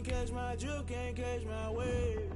can't catch my drift, can't catch my wave.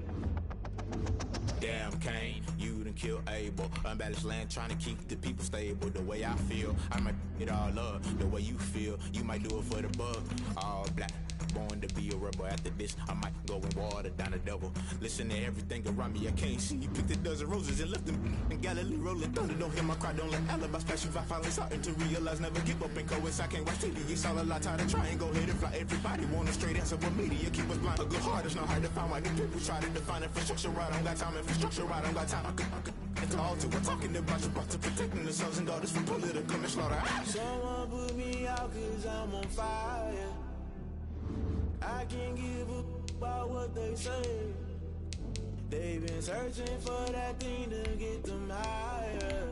Damn, Kane, you done killed Abel. Unbalanced land, trying to keep the people stable. The way I feel, I might it all up. The way you feel, you might do it for the bug. All black, born to be a rebel. After this, I might go and water down the devil. Listen to everything around me, I can't see. You picked a dozen roses and left them in Galilee rolling thunder. Don't hear my cry, don't let alibis pass you. I finally starting to realize, never give up and coincide. Can't watch TV, it's all a lot. Tired of trying, go ahead and fly. Everybody want a straight answer, but media keep us blind. A good heart is not hard to find. Why do people try to define infrastructure right? I don't got time, infrastructure right, I don't got time. I could all to. We're talking about you, about to protecting the sons and daughters from political and slaughter. Someone put me out cause I'm on fire. I can't give a about what they say. They've been searching for that thing to get them higher.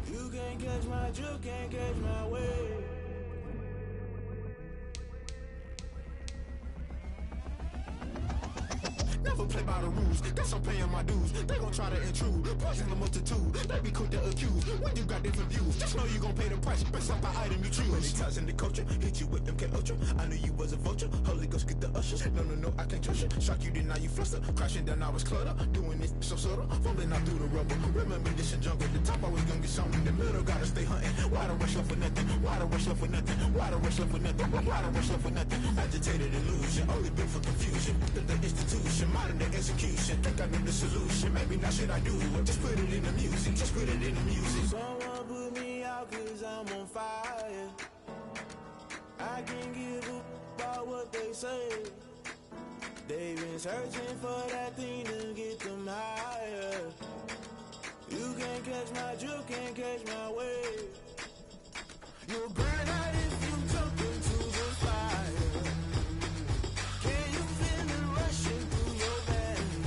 You can't catch my drift, can't catch my wave. Never play by the rules, guess I'm paying my dues. They gon' try to intrude, poison the multitude. They be quick to accuse, when you got different views. Just know you gon' pay the price, based off the item you choose. Many times in the culture, hit you with MK Ultra. I knew you was a vulture, Holy Ghost get the ushers. No, I can't trust you. Shock you, then now you fluster. Crashing down, I was cluttered. Doing this so subtle, falling out through the rubble. Remember this in jungle, the top I was gonna get something. The middle gotta stay hunting. Why the rush left for nothing? Why the rush left for nothing? Why the rush left for nothing? Why the rush left for nothing? Agitated illusion, only built for confusion. The institution, modern day execution. Think I know the solution, maybe not should I do it. Just put it in the music, just put it in the music. Someone put me out cause I'm on fire. I can't give a about what they say. They've been searching for that thing to get them higher. You can't catch my drift, can't catch my wave. You'll burn out if you jump into the fire. Can you feel it rushing through your veins?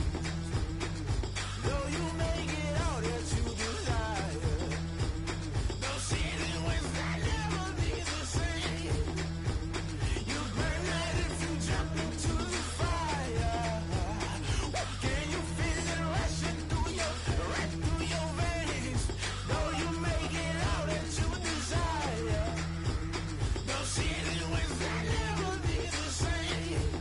Though you may get all that you desire, no ceiling wins that never be the same. You burn out if you jump into the fire. Can you feel it rushing through your veins? Though you may get all that you desire, no ceiling wins that never be the same.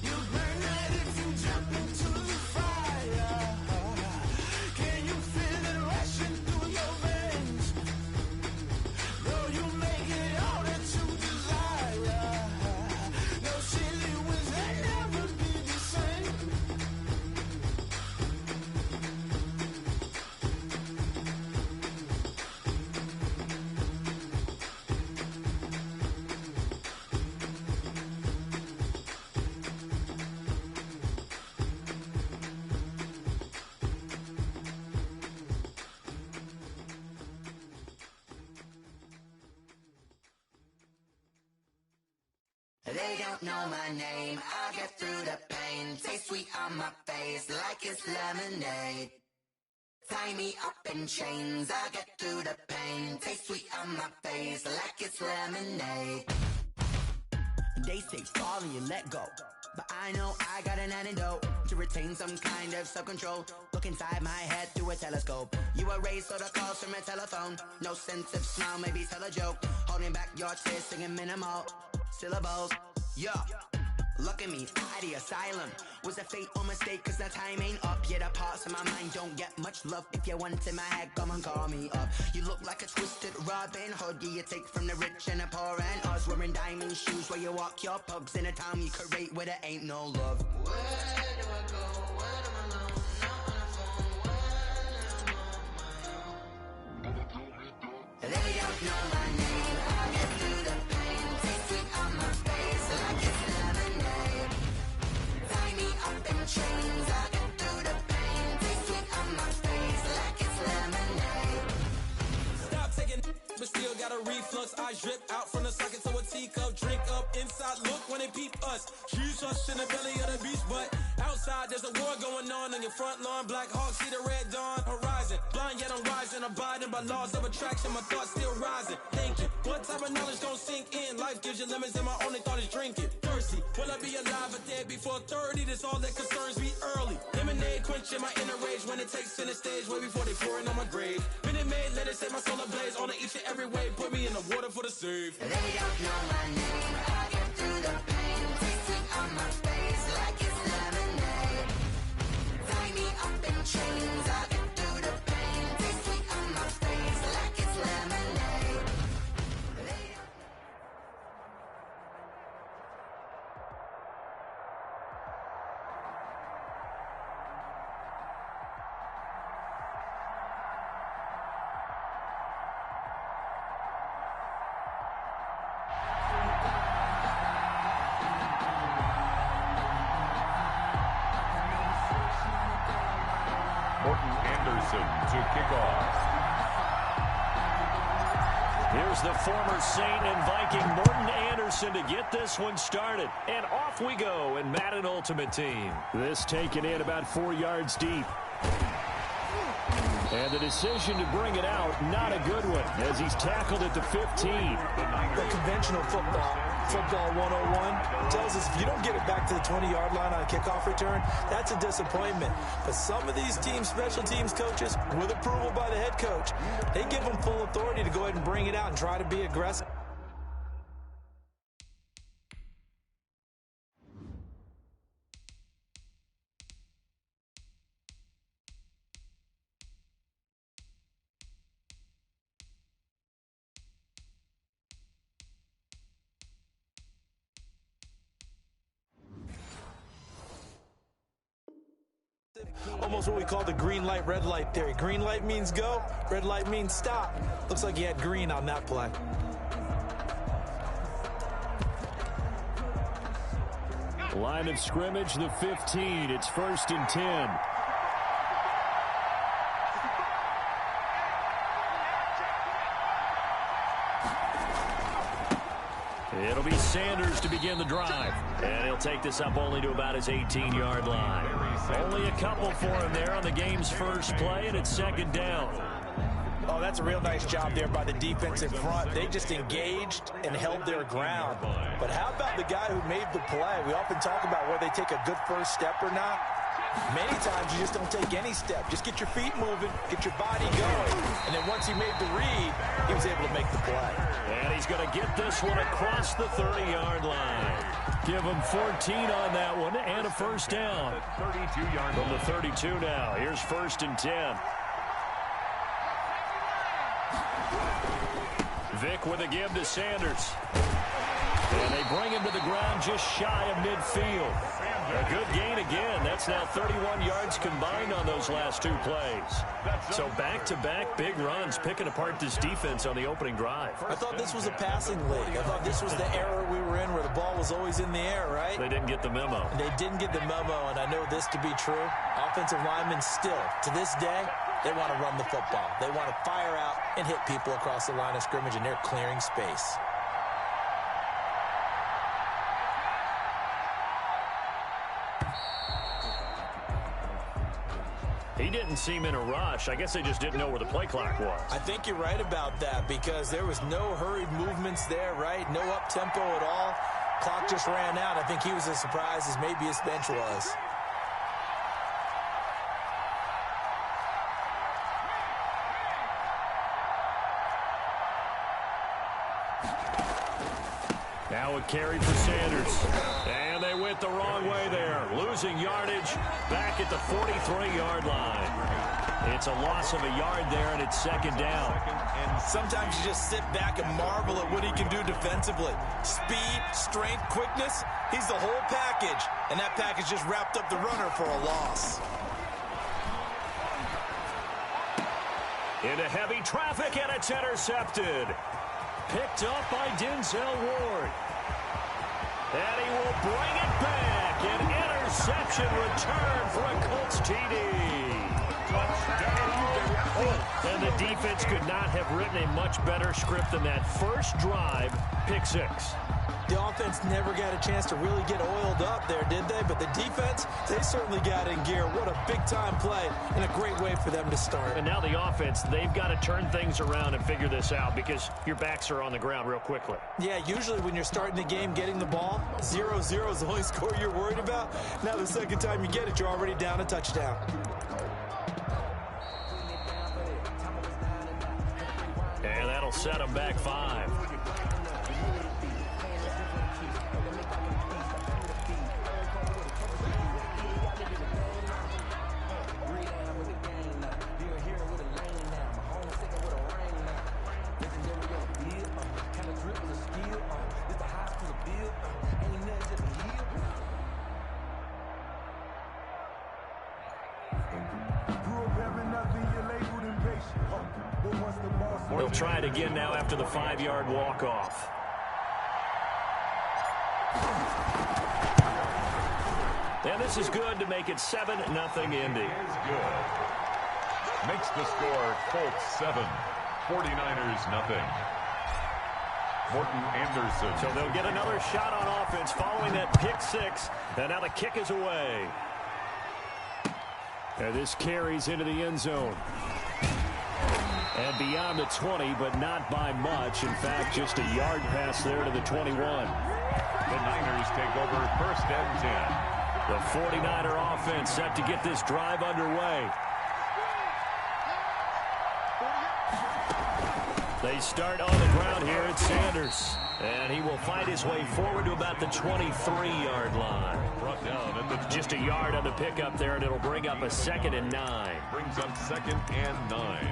You burn out if you jump into the fire. Can you feel it rushing through your veins? Though you may get all that you desire, no silly wins that never be the same. They don't know my name, I get through the pain. Taste sweet on my face like it's lemonade. Tie me up in chains, I get through the pain. Taste sweet on my face like it's lemonade. They say fall and you let go, but I know I got an antidote to retain some kind of self-control. Look inside my head through a telescope. You erase all the calls from a telephone. No sense of smile, maybe tell a joke. Holding back your tears, singing minimal syllables. Yo, look at me, out the asylum. Was a fate or mistake, cause the time ain't up. Yeah, the parts of my mind don't get much love. If you want in my head, come and call me up. You look like a twisted Robin Hood. Yeah, you take from the rich and the poor and us. Wearing diamond shoes where you walk your pugs in a town you create where there ain't no love. Where do I go? When am I alone? Not on the phone. When I'm on my own. They don't know my name. I get through the pain. Taste sweet on my face like it's lemonade. Tie me up in chains. I get through the pain. Taste sweet on my face like it's lemonade. Stop taking, but still got a reflux. I drip out from the socket to a teacup. Drink up inside, look when they peep us. Choose us in the belly of the beast, but outside there's a war going on your front lawn. Black Hawk, see the red dawn horizon. Blind yet I'm rising, abiding by laws of attraction. My thoughts still rising, thinking, what type of knowledge gon' sink in? Life gives you lemons and my only thought is drinking. Thirst mercy. Will I be alive or dead before 30? That's all that concerns me early. Lemonade quenching my inner rage when it takes center stage way before they pouring on my grave. Minute Maid, let it set my soul ablaze on each and every way. Put me in the water for the save. They don't know my name. I get through the pain. Taste sweet on my face like it's lemonade. Tie me up in chains. I get through the pain. Taste sweet on my face like it's lemonade. Morton Anderson to kick off. Here's the former Saint and Viking Morton Anderson to get this one started. And off we go in Madden Ultimate Team. This taken in about 4 yards deep. And the decision to bring it out, not a good one, as he's tackled at the 15. The conventional football 101, tells us if you don't get it back to the 20-yard line on a kickoff return, that's a disappointment. But some of these teams, special teams coaches, with approval by the head coach, they give them full authority to go ahead and bring it out and try to be aggressive. Almost what we call the green light, red light theory. Green light means go, red light means stop. Looks like he had green on that play. Line of scrimmage, the 15. It's 1st and 10. It'll be Sanders to begin the drive. And he'll take this up only to about his 18-yard line. Only a couple for him there on the game's first play, and it's 2nd down. Oh, that's a real nice job there by the defensive front. They just engaged and held their ground. But how about the guy who made the play? We often talk about whether they take a good first step or not. Many times you just don't take any step. Just get your feet moving, get your body going. And then once he made the read, he was able to make the play. And he's going to get this one across the 30-yard line. Give him 14 on that one and a first down. 32-yard From the 32 now. Here's 1st and 10. Vick with a give to Sanders. And they bring him to the ground just shy of midfield. A good gain again. That's now 31 yards combined on those last 2 plays. So back-to-back big runs picking apart this defense on the opening drive. I thought this was a passing league. I thought this was the era we were in where the ball was always in the air, right? They didn't get the memo. They didn't get the memo, and I know this to be true. Offensive linemen still, to this day, they want to run the football. They want to fire out and hit people across the line of scrimmage, and they're clearing space. He didn't seem in a rush. I guess they just didn't know where the play clock was. I think you're right about that because there was no hurried movements there, right? No up-tempo at all. Clock just ran out. I think he was as surprised as maybe his bench was. Now a carry for Sanders. And they went the wrong way there. Losing yardage back at the 43-yard line. It's a loss of a yard there, and it's 2nd down. And sometimes you just sit back and marvel at what he can do defensively. Speed, strength, quickness, he's the whole package. And that package just wrapped up the runner for a loss. Into heavy traffic, and it's intercepted. Picked up by Denzel Ward. And he will bring it back. An interception return for a Colts TD. And the defense could not have written a much better script than that first drive, pick 6. The offense never got a chance to really get oiled up there, did they? But the defense, they certainly got in gear. What a big-time play and a great way for them to start. And now the offense, they've got to turn things around and figure this out because your backs are on the ground real quickly. Yeah, usually when you're starting the game, getting the ball, 0-0 is the only score you're worried about. Now the second time you get it, you're already down a touchdown. And that'll set them back 5. They'll try it again now after the 5-yard walk-off. And this is good to make it 7-0 Indy. Is good. Makes the score Colts 7, 49ers nothing. Morton Anderson. So they'll get another shot on offense following that pick 6. And now the kick is away. And this carries into the end zone. And beyond the 20, but not by much. In fact, just a yard pass there to the 21. The Niners take over 1st and 10. The 49er offense set to get this drive underway. They start on the ground here at Sanders. And he will find his way forward to about the 23-yard line. Brought down at the Just a yard on the pickup there, and it'll bring up a 2nd and 9. brings up 2nd and 9.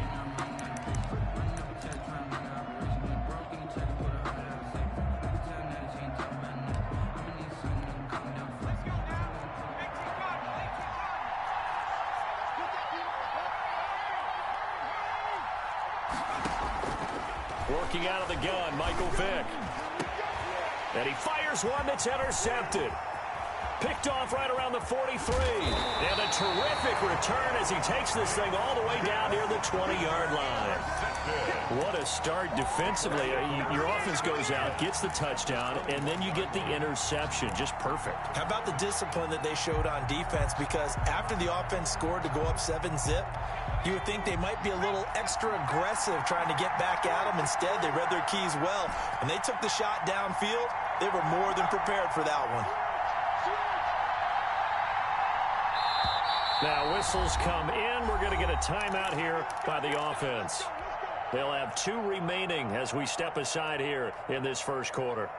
Working out of the gun, Michael Vick. And he fires one that's intercepted. Picked off right around the 43. And a terrific return as he takes this thing all the way down near the 20-yard line. What a start defensively. Your offense goes out, gets the touchdown, and then you get the interception. Just perfect. How about the discipline that they showed on defense? Because after the offense scored to go up 7-zip, you would think they might be a little extra aggressive trying to get back at them. Instead, they read their keys well. When they took the shot downfield, they were more than prepared for that one. Now whistles come in. We're going to get a timeout here by the offense. They'll have 2 remaining as we step aside here in this first quarter.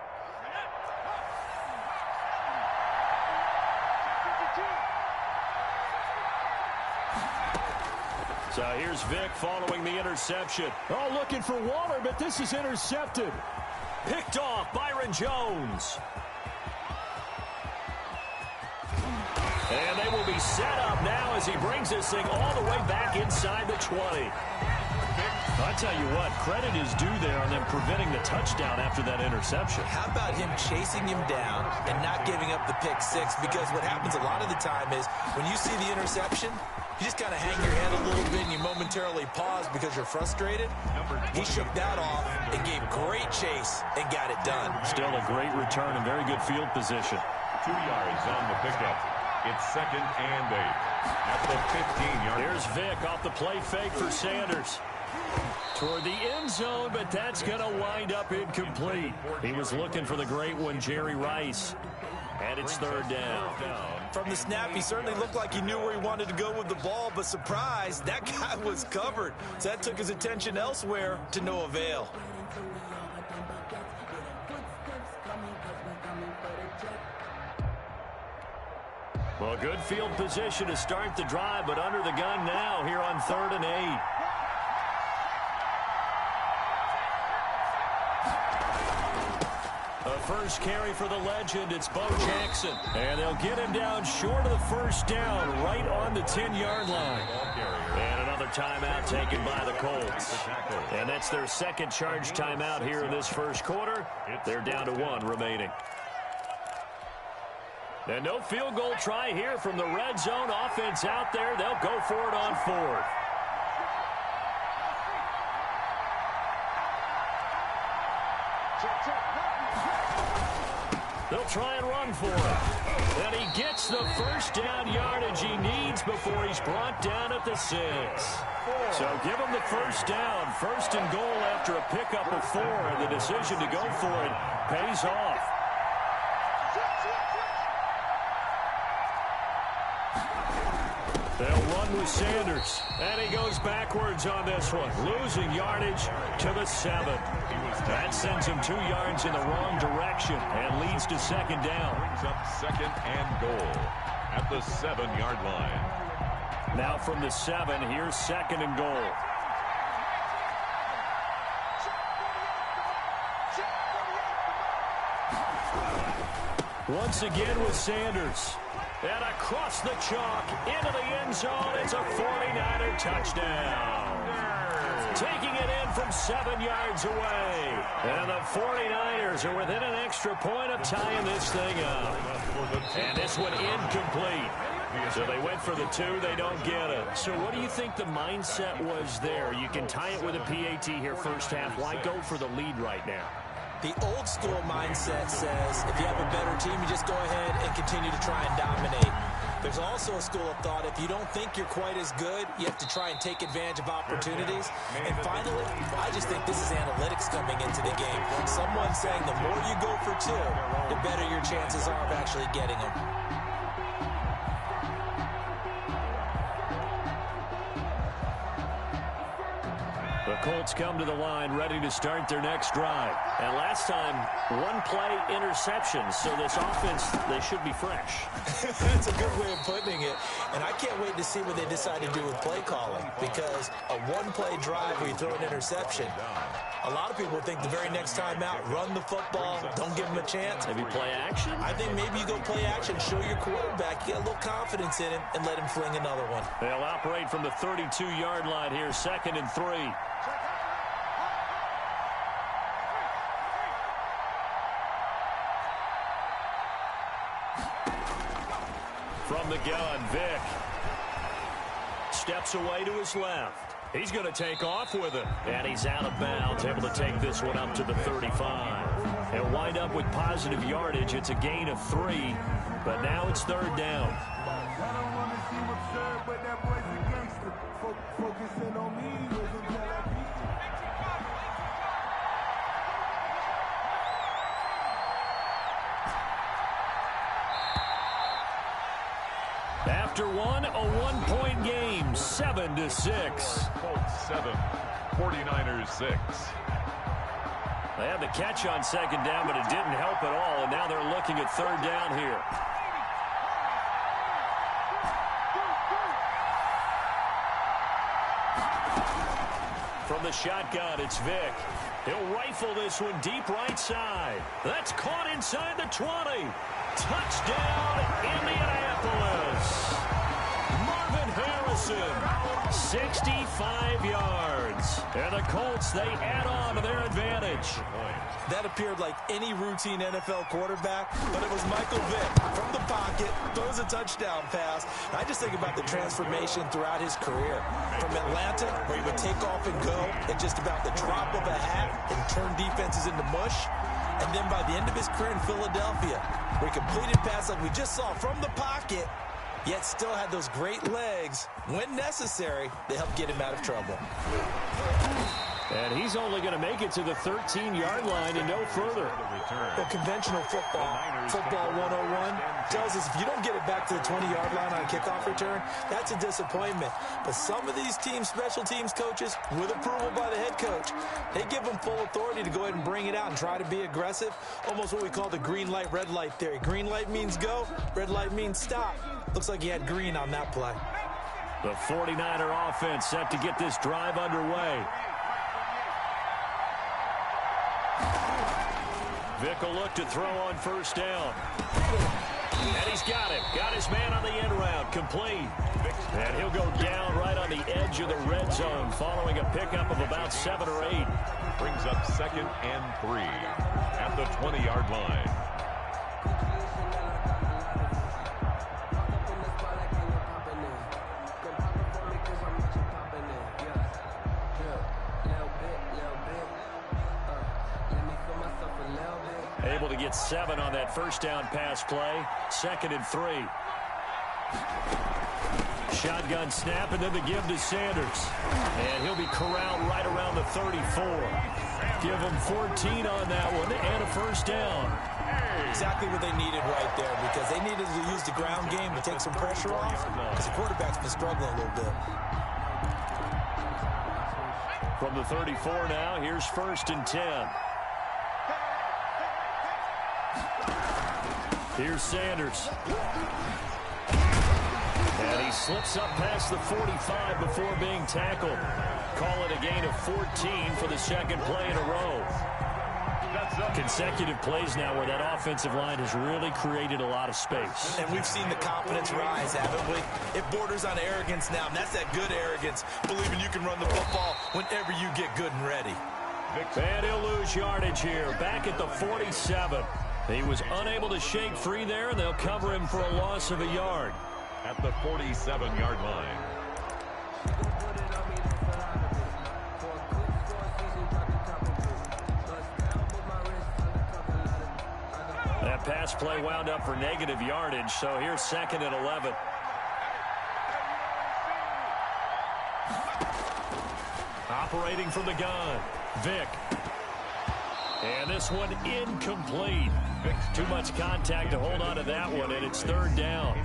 So here's Vick following the interception. Oh, looking for Waller, but this is intercepted. Picked off Byron Jones. And they will be set up now as he brings this thing all the way back inside the 20. I tell you what, credit is due there on them preventing the touchdown after that interception. How about him chasing him down and not giving up the pick 6? Because what happens a lot of the time is when you see the interception, you just kind of hang your head a little bit and you momentarily pause because you're frustrated. He shook that off and gave great chase and got it done. Still a great return and very good field position. 2 yards on the pickup. It's 2nd and 8 at the 15-yard. Here's Vick off the play fake for Sanders. Toward the end zone, but that's going to wind up incomplete. He was looking for the great one, Jerry Rice. And it's 3rd down. From the snap, he certainly looked like he knew where he wanted to go with the ball, but surprise, that guy was covered. So that took his attention elsewhere to no avail. Well, good field position to start the drive, but under the gun now here on 3rd and 8. A first carry for the legend. It's Bo Jackson. And they'll get him down short of the first down, right on the 10-yard line. And another timeout taken by the Colts. And that's their 2nd charge timeout here in this first quarter. They're down to 1 remaining. And no field goal try here from the red zone offense out there. They'll go for it on 4th. They'll try and run for it. And he gets the first down yardage he needs before he's brought down at the 6. So give him the first down. 1st and goal after a pickup of 4. And the decision to go for it pays off. They'll run with Sanders. And he goes backwards on this one, losing yardage to the 7. That sends him 2 yards in the wrong direction and leads to 2nd down. Brings up 2nd and goal at the 7-yard line. Now from the 7, here's 2nd and goal. Once again with Sanders. And across the chalk, into the end zone, it's a 49er touchdown. Taking it in from 7 yards away. And the 49ers are within an extra point of tying this thing up. And this one incomplete. So they went for the 2, they don't get it. So what do you think the mindset was there? You can tie it with a PAT here first half. Why go for the lead right now? The old school mindset says if you have a better team, you just go ahead and continue to try and dominate. There's also a school of thought, if you don't think you're quite as good, you have to try and take advantage of opportunities. And finally, I just think this is analytics coming into the game. Someone saying the more you go for 2, the better your chances are of actually getting them. The Colts come to the line ready to start their next drive. And last time, 1-play interception. So this offense, they should be fresh. That's a good way of putting it. And I can't wait to see what they decide to do with play calling. Because a 1-play drive where you throw an interception, a lot of people think the very next time out, run the football, don't give them a chance. Maybe play action? I think maybe you go play action, show your quarterback, get a little confidence in him, and let him fling another one. They'll operate from the 32-yard line here, 2nd and 3. From the gun, Vick steps away to his left. He's going to take off with it. And he's out of bounds, able to take this one up to the 35. He'll wind up with positive yardage. It's a gain of 3, but now it's 3rd down. After one, a 1-point game, 7-6. Colts 7, 49ers 6. They had the catch on 2nd down, but it didn't help at all, and now they're looking at 3rd down here. From the shotgun, it's Vick. He'll rifle this one deep right side. That's caught inside the 20. Touchdown, Indianapolis. Marvin Harrison, 65 yards. And the Colts, they add on to their advantage. That appeared like any routine NFL quarterback, but it was Michael Vick from the pocket, throws a touchdown pass. And I just think about the transformation throughout his career. From Atlanta, where he would take off and go at just about the drop of a hat and turn defenses into mush. And then by the end of his career in Philadelphia, where he completed passes like we just saw from the pocket, yet still had those great legs, when necessary, to help get him out of trouble. And he's only going to make it to the 13-yard line and no further. Well, conventional football 101, tells us if you don't get it back to the 20-yard line on a kickoff return, that's a disappointment. But some of these teams, special teams coaches, with approval by the head coach, they give them full authority to go ahead and bring it out and try to be aggressive. Almost what we call the green light, red light theory. Green light means go, red light means stop. Looks like he had green on that play. The 49er offense set to get this drive underway. Vick will look to throw on 1st down. And he's got it. Got his man on the end route. Complete. And he'll go down right on the edge of the red zone following a pickup of about 7 or 8. Brings up 2nd and 3 at the 20-yard line. able to get 7 on that first down pass play. 2nd and 3. Shotgun snap, and then the give to Sanders. And he'll be corralled right around the 34. Give him 14 on that one and a first down. Exactly what they needed right there, because they needed to use the ground game to take some pressure off, because the quarterback's been struggling a little bit. From the 34 now, here's 1st and 10. Here's Sanders. And he slips up past the 45 before being tackled. Call it a gain of 14 for the 2nd play in a row. Consecutive plays now where that offensive line has really created a lot of space. And we've seen the confidence rise, haven't we? It borders on arrogance now, and that's that good arrogance, believing you can run the football whenever you get good and ready. And he'll lose yardage here, back at the 47. He was unable to shake free there, and they'll cover him for a loss of a yard. At the 47-yard line. That pass play wound up for negative yardage, so here's 2nd and 11. Operating from the gun, Vick. And this one incomplete. Too much contact to hold on to that one, and it's 3rd down.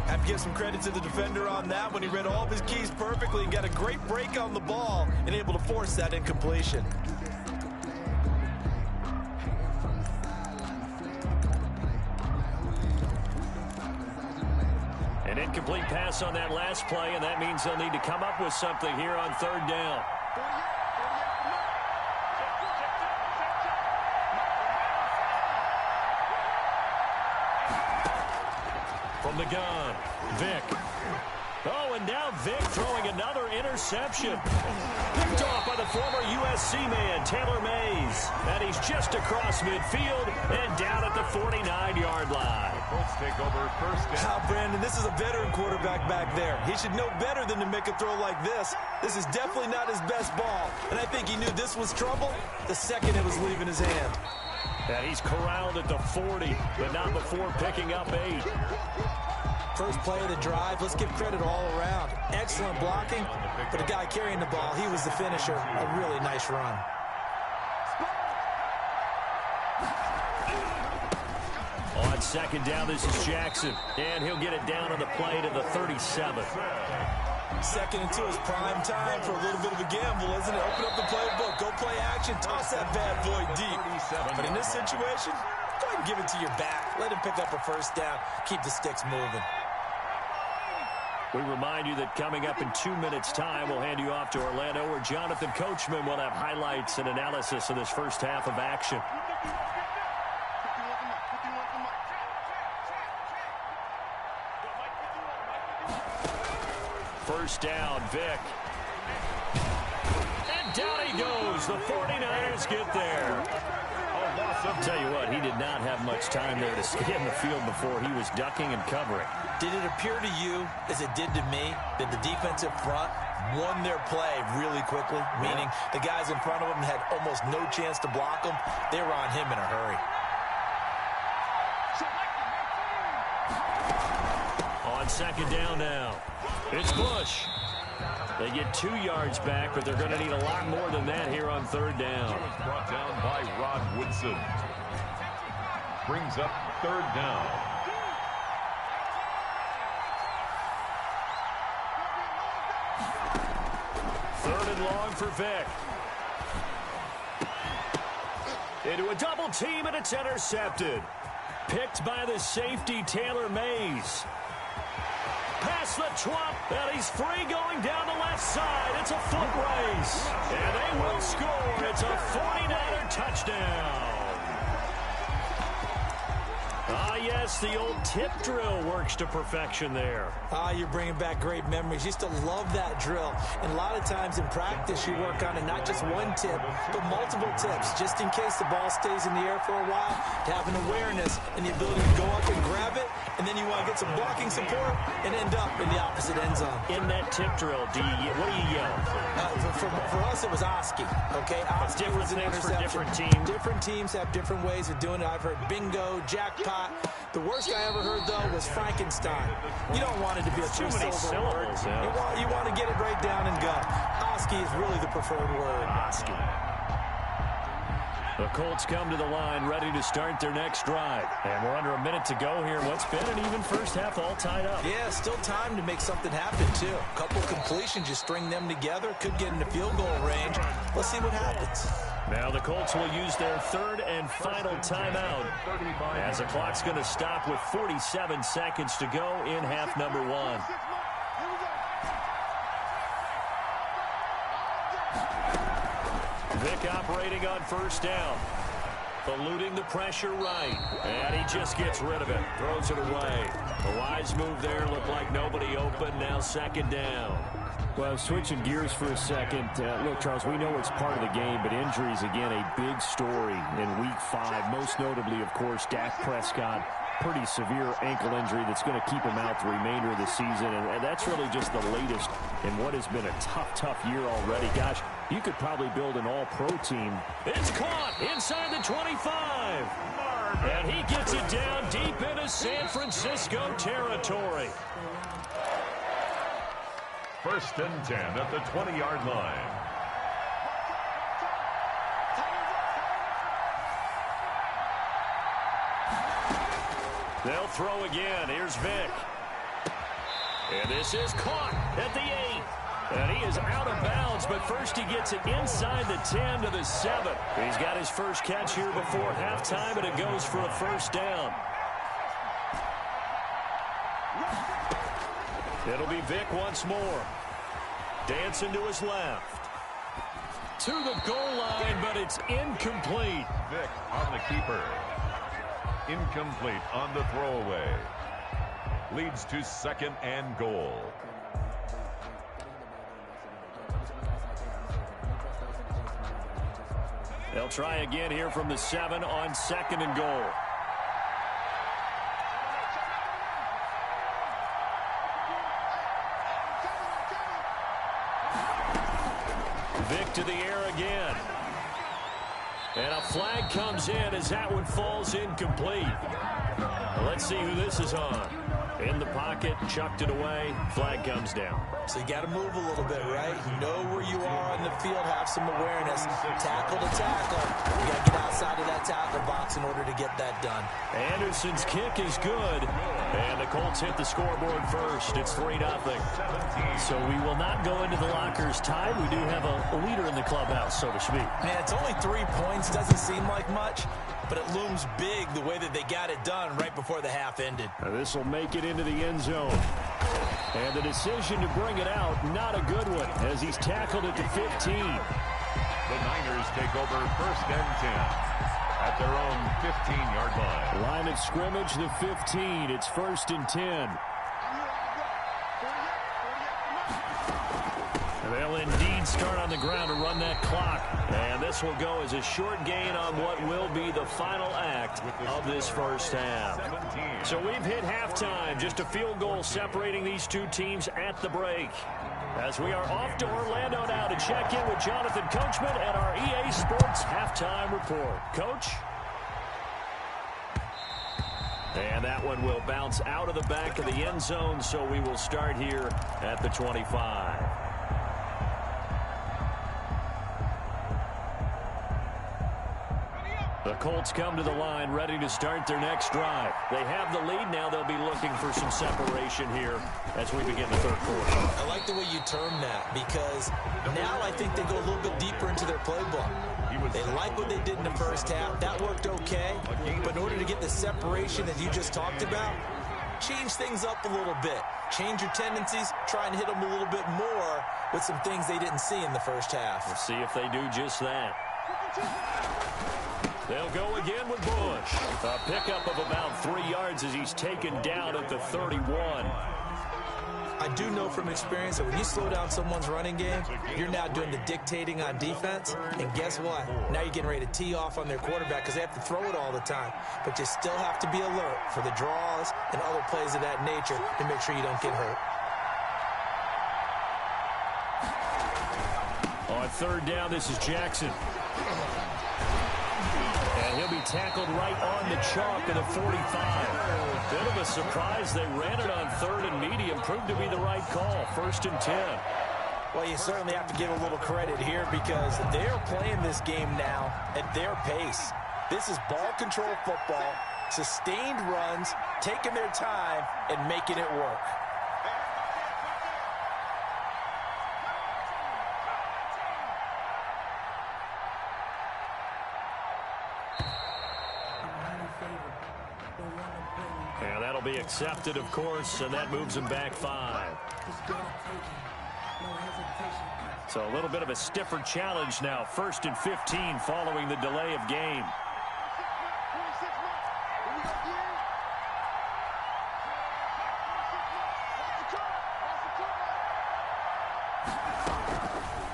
Have to give some credit to the defender on that one. He read all of his keys perfectly and got a great break on the ball and able to force that incompletion. An incomplete pass on that last play, and that means they'll need to come up with something here on 3rd down. From the gun, Vick. Oh, and now Vick throwing another interception. Picked off by the former USC man, Taylor Mays. And he's just across midfield and down at the 49-yard line. Colts take over 1st down. Now, Brandon, this is a veteran quarterback back there. He should know better than to make a throw like this. This is definitely not his best ball. And I think he knew this was trouble the second it was leaving his hand. And he's corralled at the 40, but not before picking up 8. First play of the drive, let's give credit all around. Excellent blocking, but the guy carrying the ball, he was the finisher. A really nice run. On 2nd down, this is Jackson, and he'll get it down on the play to the 37. 2nd and 2 is prime time for a little bit of a gamble, isn't it? Open up the playbook, go play action, toss that bad boy deep. But in this situation, go ahead and give it to your back. Let him pick up a 1st down, keep the sticks moving. We remind you that coming up in 2 minutes' time, we'll hand you off to Orlando, where Jonathan Coachman will have highlights and analysis of this first half of action. First down, Vick. And down he goes. The 49ers get there. I'll tell you what, he did not have much time there to scan the field before he was ducking and covering. Did it appear to you, as it did to me, that the defensive front won their play really quickly? Meaning the guys in front of them had almost no chance to block him. They were on him in a hurry. On 2nd down now, it's Bush. They get 2 yards back, but they're going to need a lot more than that here on 3rd down. Brought down by Rod Woodson. Brings up 3rd down. Third and long for Vick. Into a double team, and it's intercepted. Picked by the safety, Taylor Mays. Past the 12, and he's free going down the left side. It's a foot race, and they will score. It's a 49er touchdown. Ah, yes, the old tip drill works to perfection there. Ah, you're bringing back great memories. Used to love that drill. And a lot of times in practice, you work on it, not just one tip, but multiple tips, just in case the ball stays in the air for a while, to have an awareness and the ability to go up and grab it, and then you want to get some blocking support and end up in the opposite end zone. In that tip drill, what do you yell? From for us, it was Oski. Okay, Oski was an interception. For different teams. Different teams have different ways of doing it. I've heard bingo, jackpot. The worst I ever heard, though, was Frankenstein. You don't want it to be a too many syllables. Yeah. You want to get it right down and go. Oski is really the preferred word. Oski. The Colts come to the line, ready to start their next drive. And we're under a minute to go here. What's been an even first half, all tied up. Yeah, still time to make something happen, too. A couple completions, you string them together, could get into field goal range. Let's see what happens. Now the Colts will use their third and final timeout as the clock's going to stop with 47 seconds to go in half number one. Vic operating on first down. Eluding the pressure right. And he just gets rid of it. Throws it away. A wise move there. Looked like nobody open. Now second down. Well, switching gears for a second. Look, Charles, we know it's part of the game, but injuries, again, a big story in Week 5. Most notably, of course, Dak Prescott. Pretty severe ankle injury that's going to keep him out the remainder of the season. And that's really just the latest in what has been a tough year already. Gosh, you could probably build an all-pro team. It's caught inside the 25. And he gets it down deep into San Francisco territory. First and 10 at the 20-yard line. They'll throw again. Here's Vic. And this is caught at the 8. And he is out of bounds, but first he gets it inside the 10 to the 7. He's got his first catch here before halftime, and it goes for a first down. It'll be Vic once more. Dancing to his left. To the goal line, but it's incomplete. Vic on the keeper. Incomplete on the throwaway. Leads to second and goal. They'll try again here from the 7 on second and goal. Vic to the air again. And a flag comes in as that one falls incomplete. Let's see who this is on. In the pocket, chucked it away, flag comes down. So you got to move a little bit, right? You know where you are on the field, have some awareness. Tackle to tackle. You got to get outside of that tackle box in order to get that done. Anderson's kick is good. And the Colts hit the scoreboard first. It's 3-0. So we will not go into the lockers tied. We do have a leader in the clubhouse, so to speak. Man, it's only 3 points. Doesn't seem like much, but it looms big the way that they got it done right before the half ended. This will make it into the end zone. And the decision to bring it out, not a good one, as he's tackled it to 15. The Niners take over first and 10 at their own 15-yard line. Line of scrimmage, the 15. It's first and 10. And they'll indeed start on the ground to run that clock. And this will go as a short gain on what will be the final act of this first half. So we've hit halftime. Just a field goal separating these two teams at the break. As we are off to Orlando now to check in with Jonathan Coachman at our EA Sports Halftime Report. Coach? And that one will bounce out of the back of the end zone, so we will start here at the 25. The Colts come to the line ready to start their next drive. They have the lead. Now they'll be looking for some separation here as we begin the third quarter. I like the way you term that, because now I think they go a little bit deeper into their playbook. They like what they did in the first half. That worked okay. But in order to get the separation that you just talked about, change things up a little bit. Change your tendencies. Try and hit them a little bit more with some things they didn't see in the first half. We'll see if they do just that. They'll go again with Bush. A pickup of about 3 yards as he's taken down at the 31. I do know from experience that when you slow down someone's running game, you're now doing the dictating on defense. And guess what? Now you're getting ready to tee off on their quarterback because they have to throw it all the time. But you still have to be alert for the draws and other plays of that nature to make sure you don't get hurt. On third down, this is Jackson. And he'll be tackled right on the chalk of the 45. Bit of a surprise. They ran it on third and medium. Proved to be the right call. 1st and 10. Well, you certainly have to give a little credit here because they're playing this game now at their pace. This is ball control football, sustained runs, taking their time, and making it work. And that'll be accepted, of course, and that moves him back 5. So a little bit of a stiffer challenge now. 1st and 15 following the delay of game.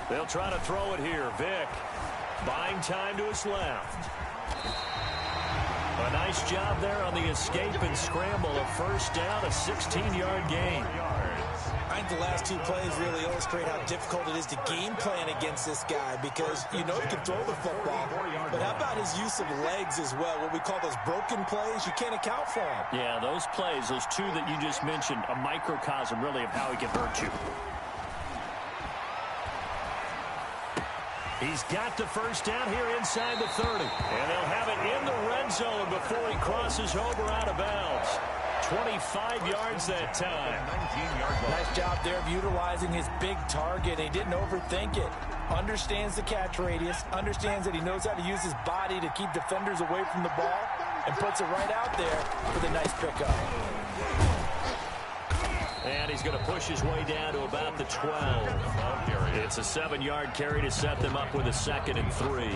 They'll try to throw it here. Vick buying time to his left. A nice job there on the escape and scramble. A 1st down, a 16-yard gain. I think the last 2 plays really illustrate how difficult it is to game plan against this guy because you know he can throw the football, but how about his use of legs as well? What we call those broken plays, you can't account for them. Yeah, those plays, those 2 that you just mentioned, a microcosm really of how he can hurt you. He's got the 1st down here inside the 30. And they'll have it in the red zone before he crosses over out of bounds. 25 yards that time. Nice job there of utilizing his big target. He didn't overthink it. Understands the catch radius. Understands that he knows how to use his body to keep defenders away from the ball. And puts it right out there for the nice pickup. And he's going to push his way down to about the 12. It's a 7-yard carry to set them up with a 2nd and 3.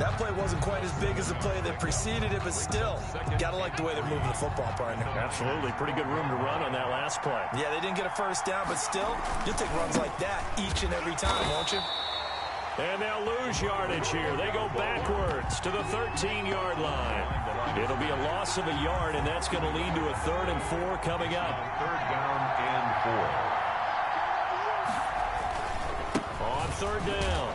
That play wasn't quite as big as the play that preceded it, but still, got to like the way they're moving the football, partner. Absolutely. Pretty good room to run on that last play. Yeah, they didn't get a 1st down, but still, you'll take runs like that each and every time, won't you? And they'll lose yardage here. They go backwards to the 13-yard line. It'll be a loss of a yard, and that's going to lead to a 3rd and 4 coming up. 3rd down and 4. On 3rd down,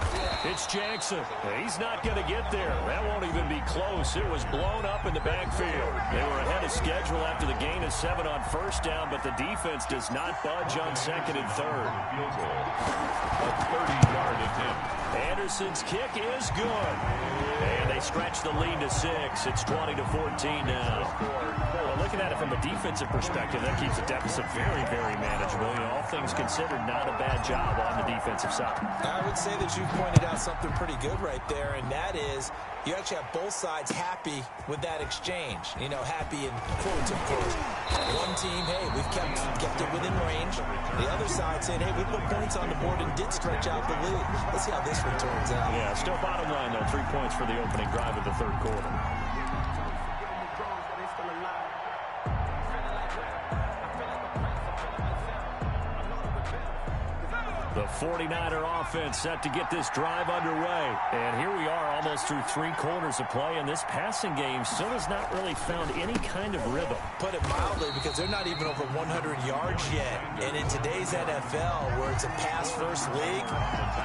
it's Jackson. He's not going to get there. That won't even be close. It was blown up in the backfield. They were ahead of schedule after the gain of 7 on 1st down, but the defense does not budge on 2nd and 3rd. A 30-yard attempt. Anderson's kick is good. And they stretch the lead to 6. It's 20-14 now. Well, looking at it from a defensive perspective, that keeps the deficit very, very manageable. You know, all things considered, not a bad job on the defensive side. I would say that you pointed out something pretty good right there, and that is you actually have both sides happy with that exchange. You know, happy in quotes, of course. One team, hey, we've kept it within range. The other side saying, hey, we put points on the board and did stretch out the lead. Let's see how this one turns out. Yeah, still bottom line, though. 3 points for the opening drive of the 3rd quarter. The 49er offense set to get this drive underway. And here we are almost through 3 quarters of play, and this passing game still has not really found any kind of rhythm. Put it mildly, because they're not even over 100 yards yet. And in today's NFL, where it's a pass-first league,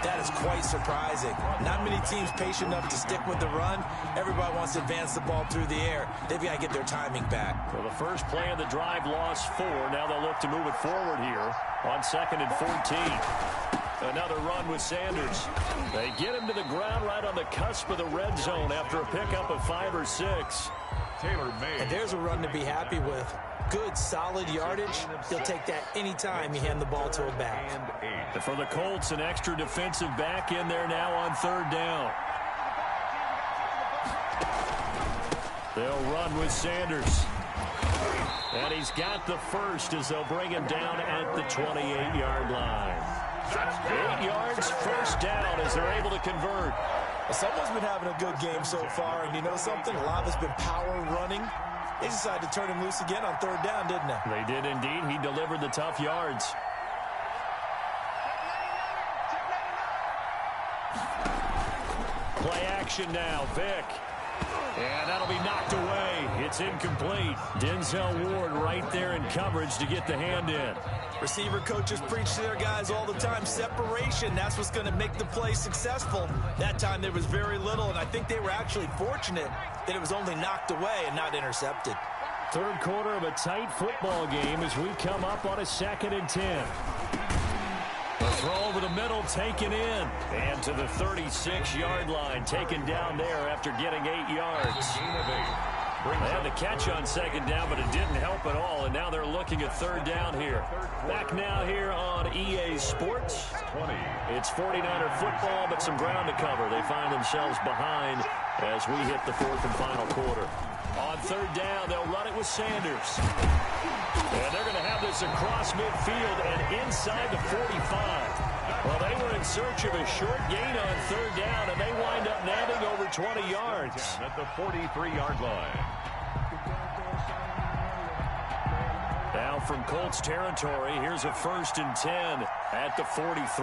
that is quite surprising. Not many teams patient enough to stick with the run. Everybody wants to advance the ball through the air. They've got to get their timing back. Well, the first play of the drive lost 4. Now they'll look to move it forward here on 2nd and 14. Another run with Sanders. They get him to the ground right on the cusp of the red zone after a pickup of 5 or 6. Taylor May. And there's a run to be happy with. Good, solid yardage. He'll take that anytime you hand the ball to a back. And for the Colts, an extra defensive back in there now on 3rd down. They'll run with Sanders. And he's got the 1st as they'll bring him down at the 28-yard line. 8 yards, 1st down as they're able to convert. Well, someone's been having a good game so far, and you know something? A lot of it's been power running. They decided to turn him loose again on 3rd down, didn't they? They did indeed. He delivered the tough yards. Play action now. Vick And that'll be knocked away. It's incomplete. Denzel Ward right there in coverage to get the hand in. Receiver coaches preach to their guys all the time. Separation, that's what's going to make the play successful. That time there was very little, and I think they were actually fortunate that it was only knocked away and not intercepted. Third quarter of a tight football game as we come up on a 2nd and 10. The throw over the middle, taken in. And to the 36-yard line, taken down there after getting 8 yards. They had the catch on 2nd down, but it didn't help at all, and now they're looking at 3rd down here. Back now here on EA Sports. It's 49er football, but some ground to cover. They find themselves behind as we hit the 4th and final quarter. On 3rd down, they'll run it with Sanders. And they're going to have this across midfield and inside the 45. Well, they were in search of a short gain on 3rd down, and they wind up nabbing over 20 yards. At the 43-yard line. Now from Colts territory, here's a 1st and 10 at the 43.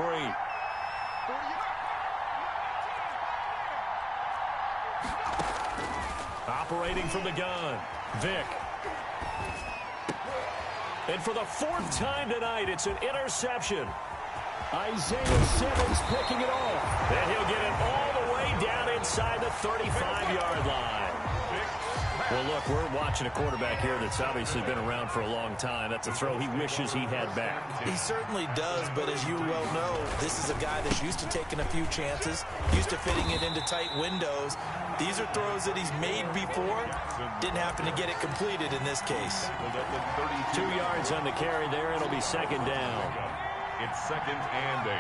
Operating from the gun, Vick. And for the 4th time tonight, it's an interception. Isaiah Simmons picking it off. And he'll get it all the way down inside the 35-yard line. Well, look, we're watching a quarterback here that's obviously been around for a long time. That's a throw he wishes he had back. He certainly does, but as you well know, this is a guy that's used to taking a few chances, used to fitting it into tight windows. These are throws that he's made before. Didn't happen to get it completed in this case. 2 yards on the carry there. It'll be 2nd down. It's 2nd and 8.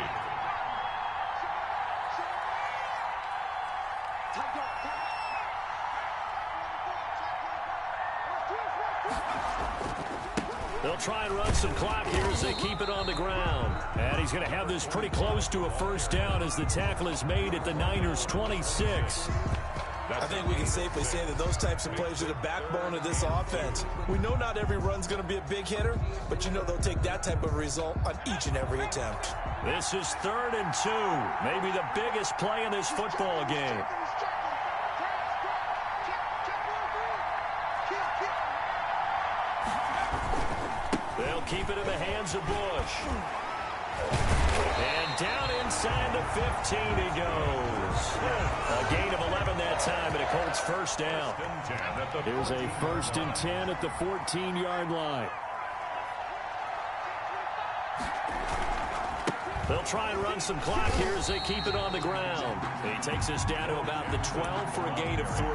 They'll try and run some clock here as they keep it on the ground. And he's going to have this pretty close to a 1st down as the tackle is made at the Niners' 26. I think we can safely say that those types of plays are the backbone of this offense. We know not every run's going to be a big hitter, but you know they'll take that type of result on each and every attempt. This is 3rd and 2, maybe the biggest play in this football game. They'll keep it in the hands of Bush. And down inside the 15 he goes. A gain of 11 that time, and a Colts 1st down. Here's a 1st and 10 at the 14-yard line. They'll try and run some clock here as they keep it on the ground. He takes us down to about the 12 for a gain of 3.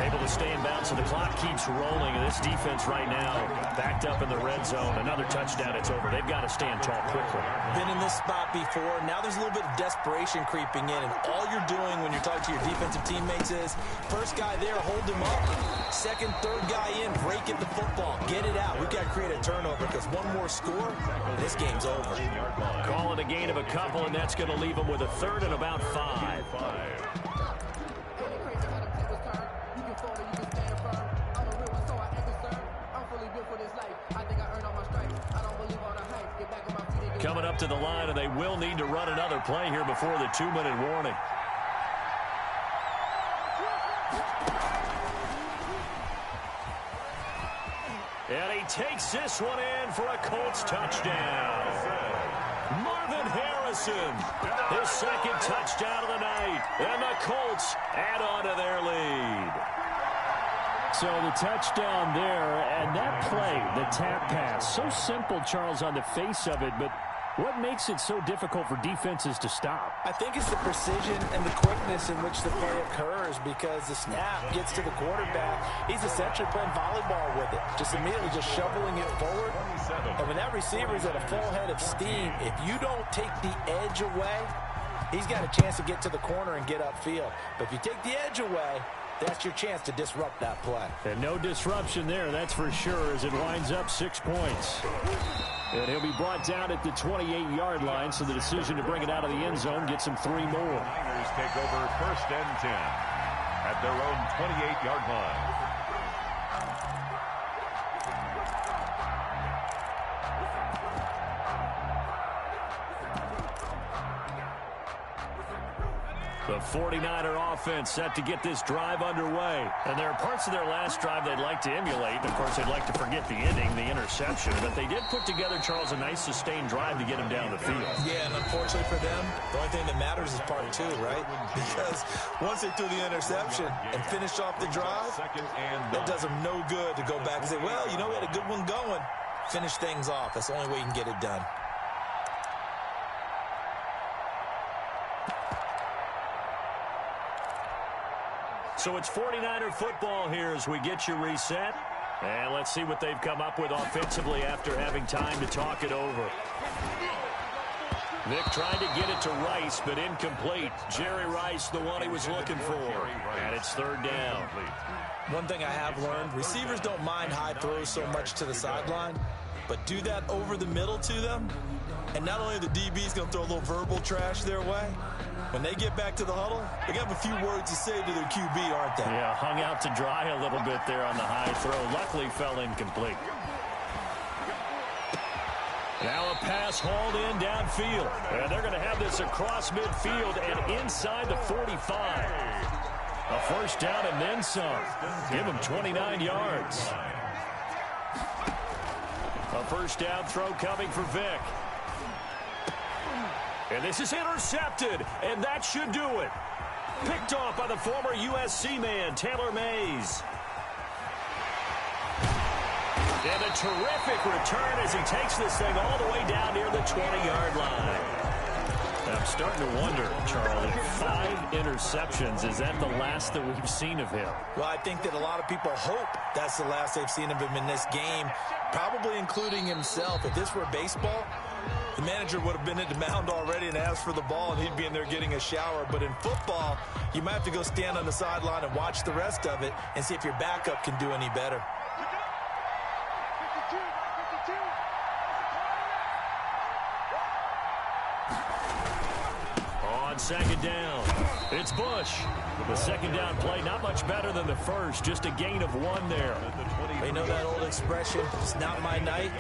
Able to stay in bounds, so the clock keeps rolling, and this defense right now backed up in the red zone. Another touchdown, it's over. They've got to stand tall quickly. Been in this spot before. Now there's a little bit of desperation creeping in, and all you're doing when you're talking to your defensive teammates is, first guy there, hold him up. 2nd, 3rd guy in, break at the football. Get it out. We've got to create a turnover because one more score, this game's over. Call it a gain of a couple, and that's going to leave them with a 3rd and about 5. Coming up to the line, and they will need to run another play here before the 2-minute warning. And he takes this one in for a Colts touchdown. Marvin Harrison, his 2nd touchdown of the night. And the Colts add on to their lead. So the touchdown there, and that play, the tap pass, so simple, Charles, on the face of it, but what makes it so difficult for defenses to stop? I think it's the precision and the quickness in which the play occurs because the snap gets to the quarterback. He's essentially playing volleyball with it, just immediately just shoveling it forward. And when that receiver is at a full head of steam, if you don't take the edge away, he's got a chance to get to the corner and get upfield. But if you take the edge away, that's your chance to disrupt that play. And no disruption there, that's for sure, as it winds up 6 points. And he'll be brought down at the 28-yard line, so the decision to bring it out of the end zone gets him 3 more. Niners take over 1st and 10 at their own 28-yard line. The 49er offense set to get this drive underway. And there are parts of their last drive they'd like to emulate. Of course, they'd like to forget the ending, the interception. But they did put together, Charles, a nice sustained drive to get him down the field. Yeah, and unfortunately for them, the only thing that matters is part two, right? Because once they threw the interception and finished off the drive, that does them no good to go back and say, well, you know, we had a good one going. Finish things off. That's the only way you can get it done. So it's 49er football here as we get you reset. And let's see what they've come up with offensively after having time to talk it over. Vic trying to get it to Rice, but incomplete. Jerry Rice, the one he was looking for. And it's third down. One thing I have learned, receivers don't mind high throws so much to the sideline, but do that over the middle to them, and not only are the DBs going to throw a little verbal trash their way, when they get back to the huddle, they have a few words to say to their QB, aren't they? Yeah, hung out to dry a little bit there on the high throw. Luckily fell incomplete. Now a pass hauled in downfield. And they're going to have this across midfield and inside the 45. A first down and then some. Give them 29 yards. A first down throw coming for Vic. And this is intercepted, and that should do it. Picked off by the former USC man, Taylor Mays. And a terrific return as he takes this thing all the way down near the 20-yard line. I'm starting to wonder, Charlie, 5 interceptions. Is that the last that we've seen of him? Well, I think that a lot of people hope that's the last they've seen of him in this game, probably including himself. If this were baseball, the manager would have been at the mound already and asked for the ball, and he'd be in there getting a shower. But in football, you might have to go stand on the sideline and watch the rest of it and see if your backup can do any better. On second down, it's Bush. The second down play, not much better than the first, just a gain of 1 there. They know that old expression, it's not my night.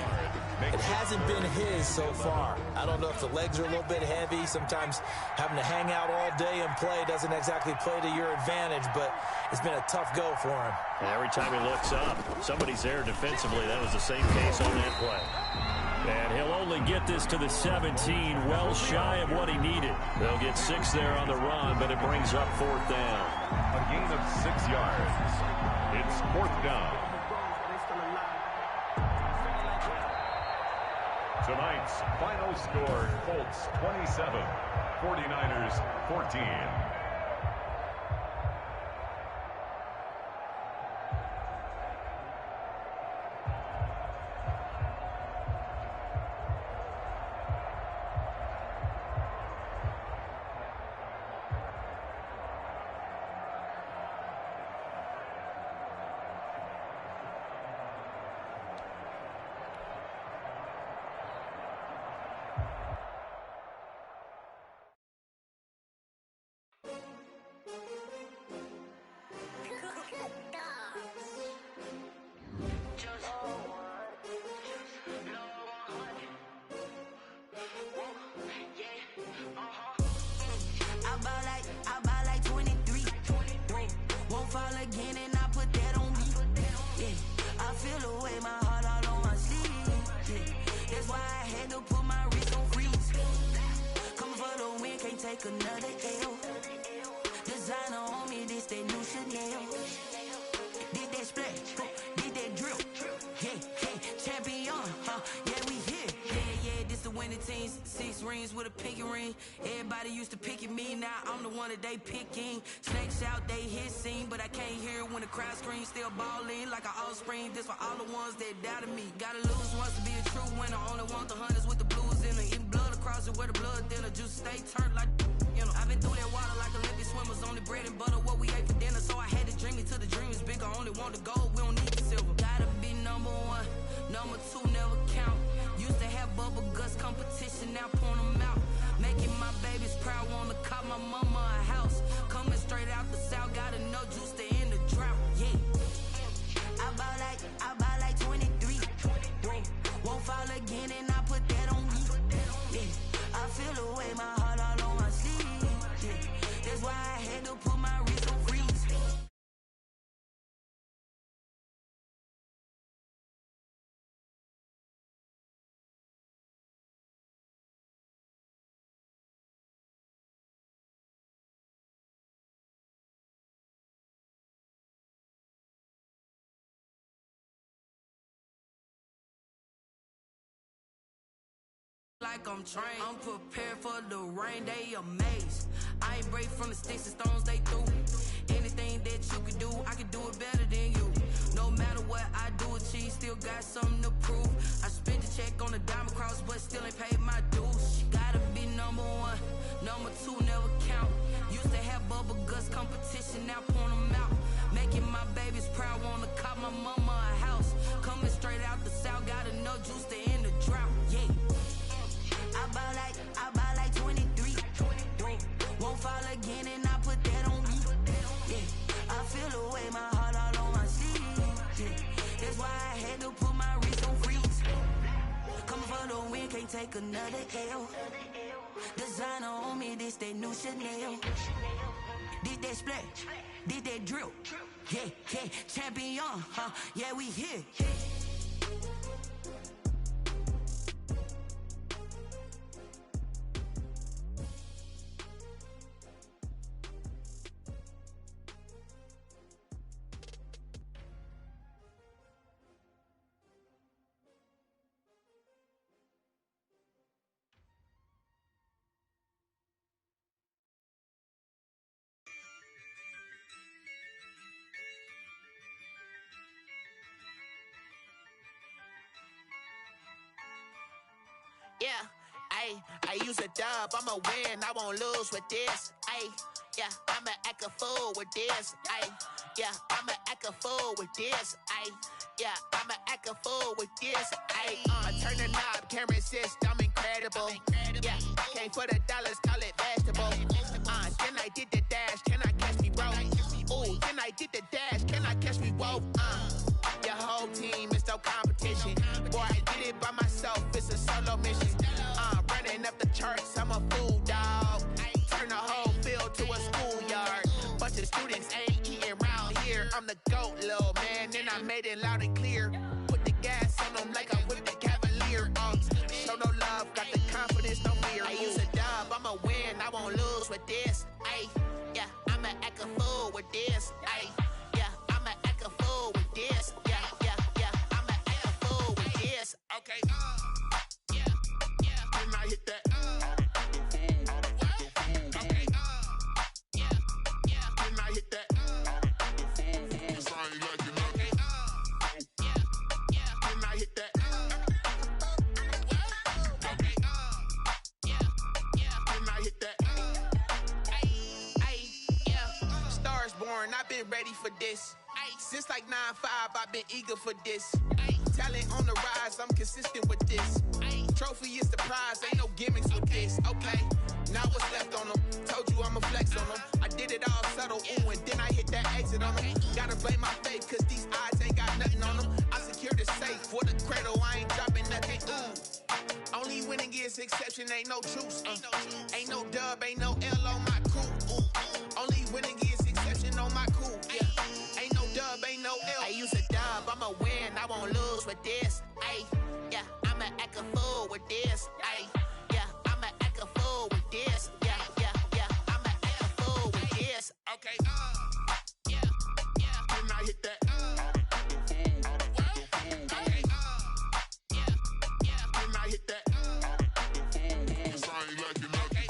It hasn't been his so far. I don't know if the legs are a little bit heavy. Sometimes having to hang out all day and play doesn't exactly play to your advantage, but it's been a tough go for him. And every time he looks up, somebody's there defensively. That was the same case on that play. And he'll only get this to the 17, well shy of what he needed. They'll get 6 there on the run, but it brings up 4th down. A gain of 6 yards. It's 4th down. Tonight's final score, Colts 27, 49ers 14. Another L. Designer on me, this that new Chanel. Did that splash, did that drip. Yeah, champion, yeah, we here. Yeah, this the winning teams. 6 rings with a pinky ring. Everybody used to pick at me, now I'm the one that they picking. Snakes out, they hit scene, but I can't hear it when the crowd screams. Still balling like an offspring. This for all the ones that doubted me. Gotta lose once to be a true winner. Only want the hunters with the blues in it. Eating blood across it where the blood thinner. Juice stay turned like, you know. I've been through that water like Olympic swimmers. Only bread and butter what we ate for dinner. So I had to dream it till the dream is bigger. Only want the gold, we don't need the silver. Gotta be number 1, number 2 never count. Used to have bubble guts competition, now point them out. Making my babies proud, wanna call my mama a house. Coming straight out the south, gotta know juice to end the drought. Yeah, I bought like 23. Won't fall again and I put that on me. Yeah, I feel the way, my heart all on my sleeve. Yeah, that's why like I'm trained. I'm prepared for the rain, they amazed. I ain't break from the sticks and stones they threw. Anything that you can do, I can do it better than you. No matter what I do, achieve, still got something to prove. I spent the check on the diamond cross, but still ain't paid my dues. Gotta be number one, number two never count. Used to have bubble guts competition, now point them out. Making my babies proud, wanna cop my mama a house. Coming straight out the south, got enough juice to end the drought. Yeah, I buy like 23. Won't fall again, and I put that on me. Yeah, I feel the way, my heart all on my sleeve. Yeah, that's why I had to put my wrist on freeze. Coming for the win, can't take another L. Designer on me, this that new Chanel. Did that splash, did that drill. Yeah, yeah, champion, huh? Yeah, we here. Yeah, I use a dub, I'ma win, I won't lose with this. Yeah, I'ma act a fool with this. Yeah, I'ma act a fool with this. Yeah, I'ma act a fool with this. I turn the knob, can't resist, I'm incredible. Yeah, came for the dollars, call it vegetable. Then I did the dash, can I catch me, bro? Ooh, then I did the dash, can I catch me, whoa? Your whole team is no competition. Boy, I did it by myself, it's a solo mission. Running up the charts, I'm a fool, dog. Turn the whole field to a schoolyard. Bunch of students ain't eating round here. I'm the GOAT, little man, and I made it loud and clear. Put the gas on them like I whipped the Cavalier. Show no love, got the confidence, no fear. I use a dub, I'ma win, I won't lose with this. Yeah, I'ma act a fool with this. Yeah, I'ma act a fool with this. Yeah, I'ma act a fool with this. Okay. Then I hit that. Okay. Then I hit that. Cause I ain't like it, okay. Then I hit that. Okay. Then I hit that. Yeah. Stars born, I've been ready for this. Since like 9-5, I've been eager for this. Talent on the rise, I'm consistent with this. Trophy is the prize, ain't no gimmicks with this. Okay, now what's left on them? Told you I'ma flex on them. I did it all subtle, ooh, and then I hit that exit on them. Gotta blame my faith, cause these odds ain't got nothing on them. I secured the safe for the cradle, I ain't dropping nothing. Only winning is exception, ain't no truce. Ain't no dub, ain't no L on my crew. Only winning is exception on my crew. Yeah. Ain't no dub, ain't no L. I use a dub, I'ma win, I won't lose with this. Yeah, I'ma act a fool with this. Yeah, I'ma act a fool with this. Yeah, I'ma act a fool with this. Okay. Then I hit that. Okay. Then I hit that. Cause I ain't like it, okay.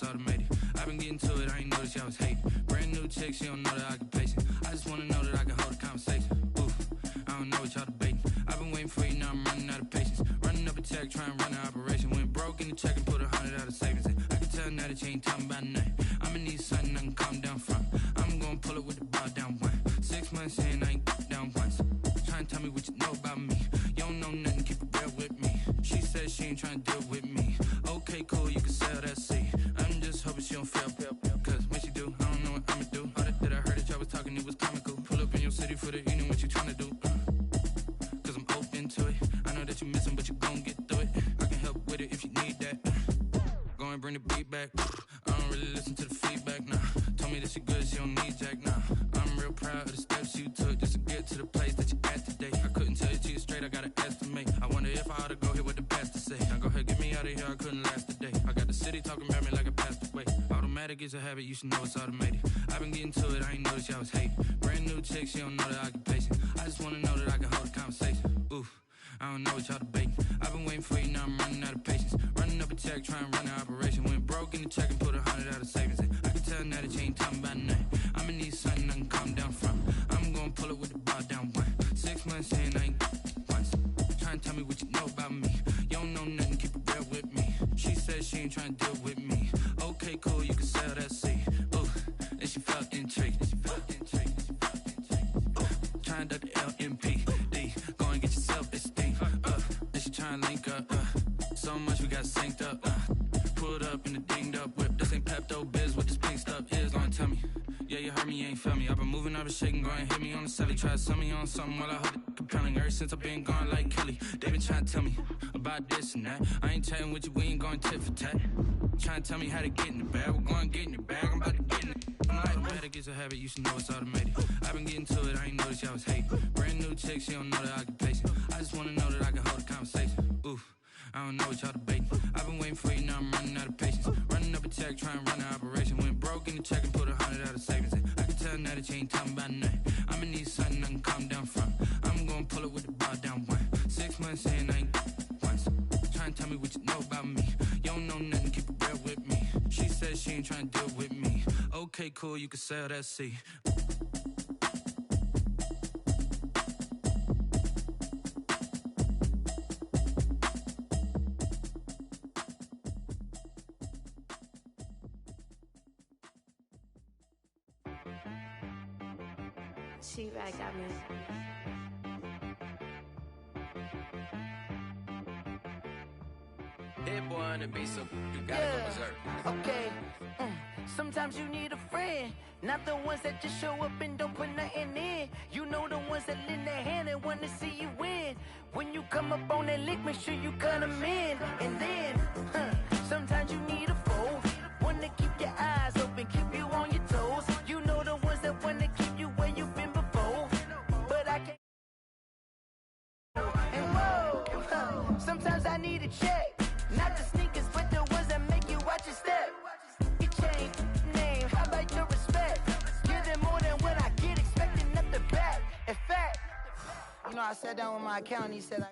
automated. I've been getting to it, I ain't noticed y'all was hating. Brand new chick, she don't know the occupation. I just wanna know that I can hold a conversation. Oof, I don't know what y'all debating. I've been waiting for you, now I'm running out of patience. Running up a check, trying to run an operation. Went broke in the check and put 100 out of savings in. I can tell now that you ain't talking about nothing. I'ma need something I can calm down from. I'm gonna pull it with the bar down one. 6 months in, I ain't down once. Trying to tell me what you know about me. You don't know nothing, keep it real with me. She said she ain't trying to deal with me. Okay, cool, you can sell that seed. I'm just hoping she don't fail. Cause when she do, I don't know what I'ma do. All that I heard that y'all was talking, it was comical. Pull up in your city for the evening, what you trying to do? Cause I'm open to it. I know that you missing, but you gon' get through it. I can help with it if you need that. Go and bring the beat back. I don't really listen to the feedback, nah. Told me that she good, she don't need Jack, nah. I'm real proud of the steps you took just to get to the place that you at today. I couldn't tell you to you straight, I gotta estimate. I wonder if I ought to go here with the pastor say. Now go ahead, get me out of here, I couldn't last a day. I got the city talking about me like a passed away. Automatic is a habit, you should know it's automated. I've been getting to it, I ain't noticed y'all was hating. Brand new chick, she don't know the occupation. I just wanna know that I can hold a conversation. Oof, I don't know what y'all debating. I've been waiting for you, now I'm running out of patience. Running up a check, trying to run an operation. Went broke in the check and put 100 out of savings in. I can tell now that you ain't talking about nothing. I'ma need something I can calm down from. I'm gonna pull it with the bar down one. 6 months in, I ain't once. Trying to tell me what you know about me. You don't know nothing, keep it real with me. She said she ain't trying to deal with me. Okay, cool, you can sell that seed. Ooh, and she felt intrigued. Trying to duck the LMPD. Go and get your self-esteem. And she trying to link up. So much we got synced up. Pulled up in the dinged up whip. This ain't Pepto-Biz, what this pink stuff is. Long tell me. Yeah, you heard me, you ain't felt me. I've been moving, I've been shaking, go and hit me on the celly. Try to sell me on something while I hold it compelling. Ever since I've been gone like Kelly, they been trying to tell me about this and that. I ain't chatting with you, we ain't going tit for tat. Trying to tell me how to get in the bag, we're going to get in the bag, I'm about to get in it. Automatic is a habit, you should know it's automated. I've been getting to it, I ain't noticed y'all was hating. Brand new chick, she don't know the occupation. I just wanna know that I can hold a conversation. Oof, I don't know what y'all debating. I've been waiting for you, now I'm running out of patience. Running up a check, trying to run an operation. Went broke in the check and put 100 out of savings in. I can tell now that you ain't talking about nothing. I'ma need something I can calm down from. I'm gonna pull it with the bar down one. 6 months in, I ain't once. Trying to tell me what you know about me. You don't know nothing, keep it real with me. She said she ain't trying to deal with me. Okay, cool, you can sell that seed. T-Rag got me. Hit boy on the beat, so you gotta go berserk. Okay. Sometimes you need a friend, not the ones that just show up and don't put nothing in. You know the ones that lend their hand and want to see you win. When you come up on that lick, make sure you cut them in. And then, sometimes you need a foe, one to keep your eyes open, keep you on your toes. You know the ones that want to keep you where you've been before. But I can't. And whoa, sometimes I need a check, not the sneakers, but the ones that make you watch your step. You change name, how about your respect? Give them more than what I get, expecting nothing back. In fact, you know, I sat down with my accountant, he said